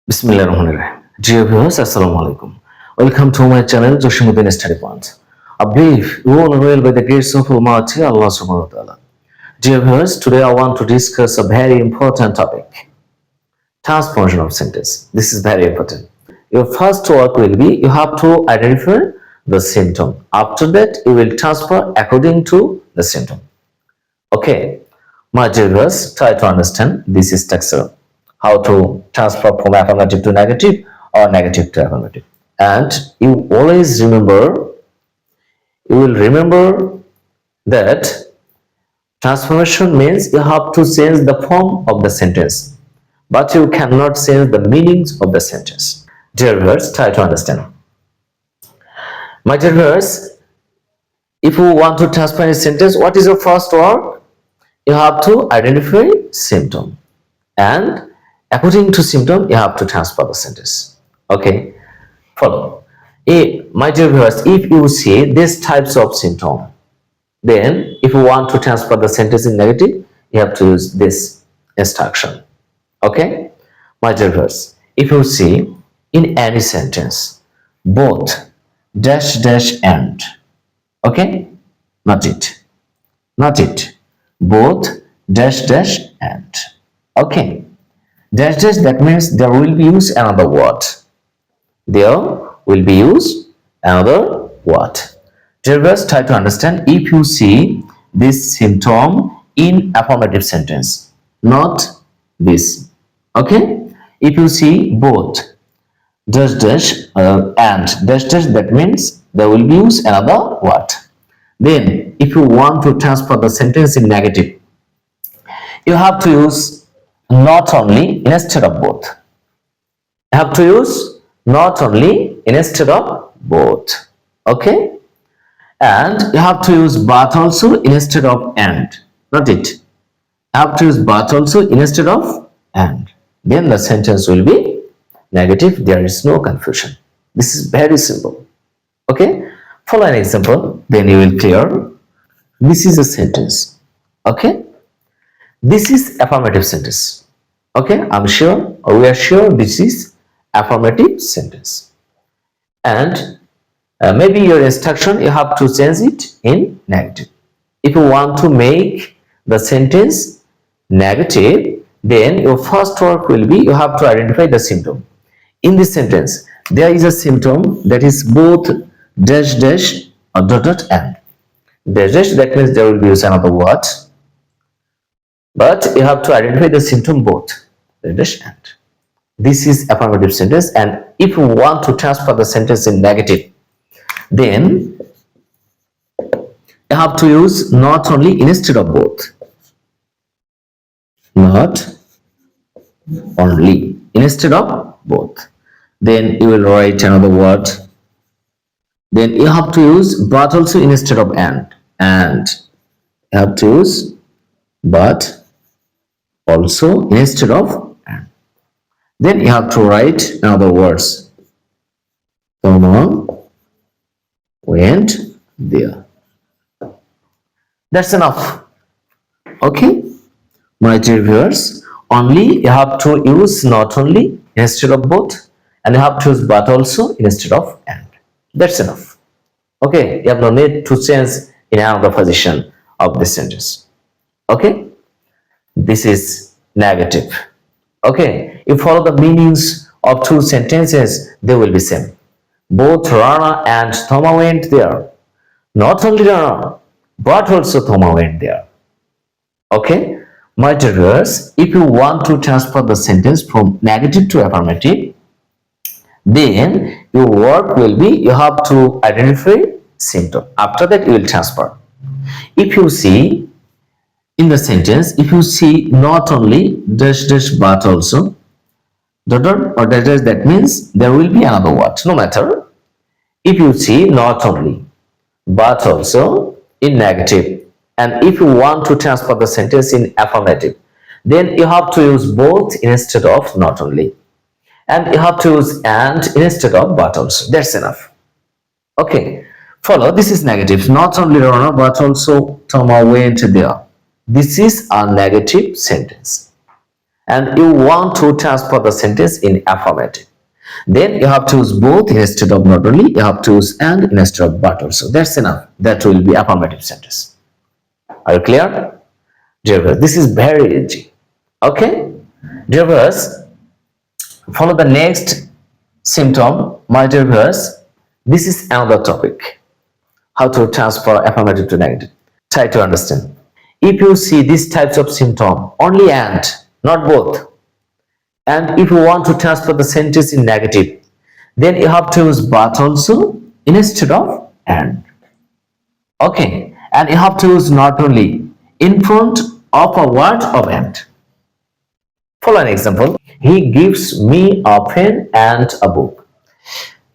Bismillahirrahmanirrahim. Dear viewers, Assalamu alaikum. Welcome to my channel, Jasim Study Points. I believe you all are well by the grace of Almighty Allah subhanahu wa ta'ala. Dear viewers, today I want to discuss a very important topic. Transformation of sentence. This is very important. Your first work will be you have to identify the symptom. After that, you will transfer according to the symptom. Okay, my dear viewers, try to understand this structure. How to transfer from affirmative to negative or negative to affirmative. And you always remember, you will remember that transformation means you have to change the form of the sentence, but you cannot change the meanings of the sentence. Dear viewers, try to understand. My dear viewers, if you want to transfer a sentence, what is your first work? You have to identify symptom, and according to symptom you have to transfer the sentence. Okay, follow. My dear viewers, if you see these types of symptom, then if you want to transfer the sentence in negative, you have to use this instruction. Okay, my dear viewers, if you see in any sentence both dash dash and, okay, not it, both dash dash and, okay, dash dash, that means there will be used another word. There will be used another word. Dear viewers, try to understand. If you see this symptom in affirmative sentence, not this. Okay? If you see both dash dash and dash dash, that means there will be used another word. Then, if you want to transfer the sentence in negative, you have to use not only instead of both. You have to use not only instead of both. Okay? And you have to use but also instead of and. Not it. You have to use but also instead of and. Then the sentence will be negative. There is no confusion. This is very simple. Okay? Follow an example. Then you will clear. This is a sentence. Okay? This is affirmative sentence. Okay, I'm sure, or we are sure this is affirmative sentence. And maybe your instruction, you have to change it in negative. If you want to make the sentence negative, then your first work will be you have to identify the symptom. In this sentence, there is a symptom that is both dash dash or dot dot and. Dash dash, that means there will be used another word. But you have to identify the symptom both. Dash and. This is affirmative sentence, and if you want to transfer the sentence in negative, then you have to use not only instead of both. Not only instead of both. Then you will write another word. Then you have to use but also instead of and. And you have to use but also instead of and. Then you have to write another words. Comma went there. That's enough. Okay, my dear viewers, only you have to use not only instead of both, and you have to use but also instead of and. That's enough. Okay, you have no need to change in another position of this sentence. Okay, this is negative. Okay, you follow the meanings of two sentences, they will be same. Both Rana and Thoma went there. Not only Rana, but also Thoma went there. Okay, my dear viewers, if you want to transfer the sentence from negative to affirmative, then your work will be you have to identify symptom. After that, you will transfer. If you see in the sentence, if you see not only dash dash but also dot dot or dash dash, that means there will be another word. No matter. If you see not only but also in negative, and if you want to transfer the sentence in affirmative, then you have to use both instead of not only, and you have to use and instead of but also. That's enough. Okay, follow. This is negative. Not only Rana but also Thoma went there. This is a negative sentence. and you want to transfer the sentence in affirmative. Then you have to use both instead of not only, you have to use and instead of but also. That's enough. That will be affirmative sentence. Are you clear? Dear viewers, this is very easy. Okay? Dear viewers, follow the next symptom. My dear viewers, this is another topic. How to transfer affirmative to negative. Try to understand. If you see these types of symptom, only and, not both. And if you want to transfer the sentence in negative, then you have to use but also instead of and. Okay, and you have to use not only in front of a word of and. Follow an example. He gives me a pen and a book.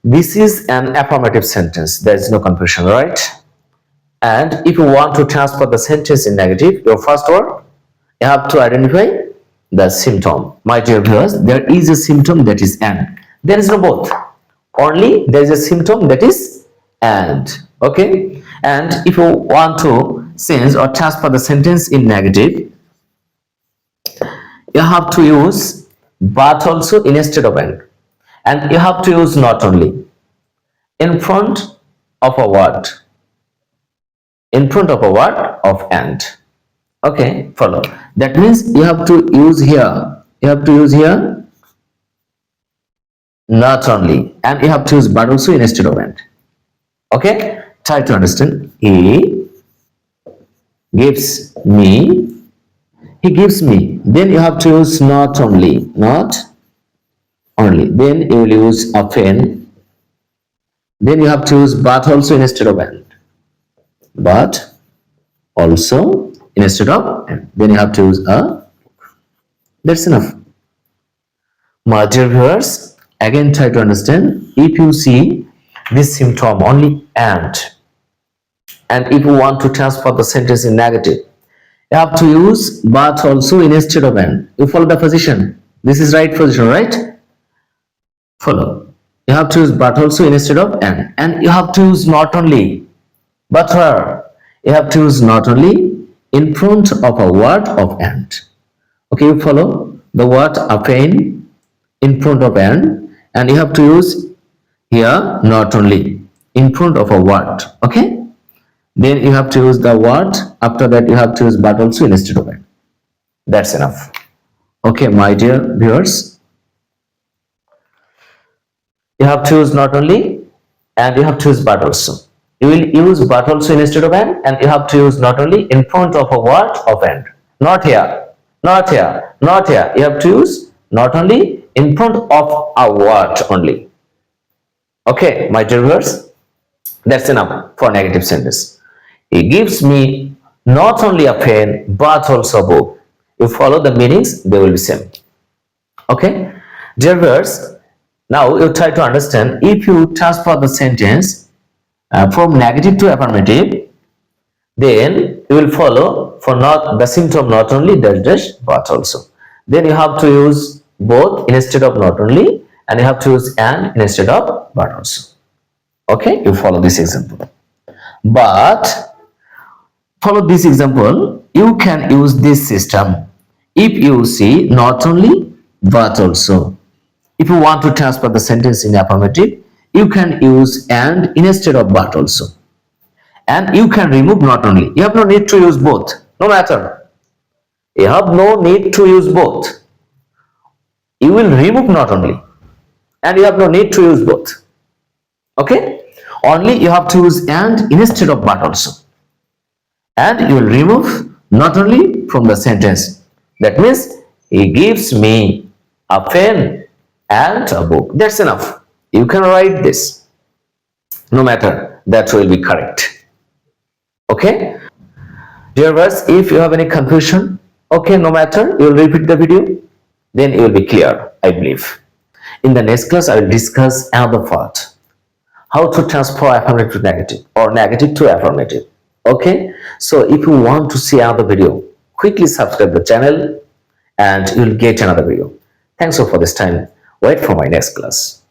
This is an affirmative sentence. There is no confusion, right? And if you want to transfer the sentence in negative, your first word, you have to identify the symptom. My dear viewers, there is a symptom that is and. There is no both. Only there is a symptom that is and. Okay? And if you want to change or transfer the sentence in negative, you have to use but also instead of and you have to use not only in front of a word, in front of a word of and. Okay, follow. That means you have to use here, not only, and you have to use but also instead of and. Okay, try to understand. He gives me, then you have to use not only, then you will use a pen, then you have to use but also instead of and, but also instead of and, then you have to use a. That's enough. My dear viewers, again try to understand. If you see this symptom only and if you want to transfer the sentence in negative, you have to use but also instead of and. You follow the position. This is right position, right? Follow. You have to use but also instead of and you have to use not only, but where? You have to use not only in front of a word of and. Okay, you follow the word a pen in front of and you have to use here not only in front of a word. Okay, then you have to use the word, after that you have to use but also instead of and. That's enough. Okay, my dear viewers, you have to use not only and you have to use but also. You will use but also instead of and you have to use not only in front of a word of and. Not here, not here, not here. You have to use not only in front of a word only. Okay, my dear viewers, that's enough for negative sentence. He gives me not only a pen but also a book. You follow the meanings, they will be same. Okay, dear viewers, now you try to understand. If you transfer the sentence from negative to affirmative, then you will follow for not the symptom not only dash but also. Then you have to use both instead of not only and you have to use and instead of but also. Okay, you follow this example. But follow this example, you can use this system if you see not only but also. If you want to transfer the sentence in affirmative, you can use and instead of but also. And you can remove not only. You have no need to use both. No matter. You have no need to use both. You will remove not only. And you have no need to use both. Okay? Only you have to use and instead of but also. And you will remove not only from the sentence. That means he gives me a pen and a book. That's enough. You can write this. No matter, that will be correct. Okay? Dear viewers, if you have any confusion, okay, no matter, you will repeat the video, then you will be clear, I believe. In the next class, I will discuss another part. How to transfer affirmative to negative or negative to affirmative. Okay? So if you want to see another video, quickly subscribe the channel and you will get another video. Thanks for this time. Wait for my next class.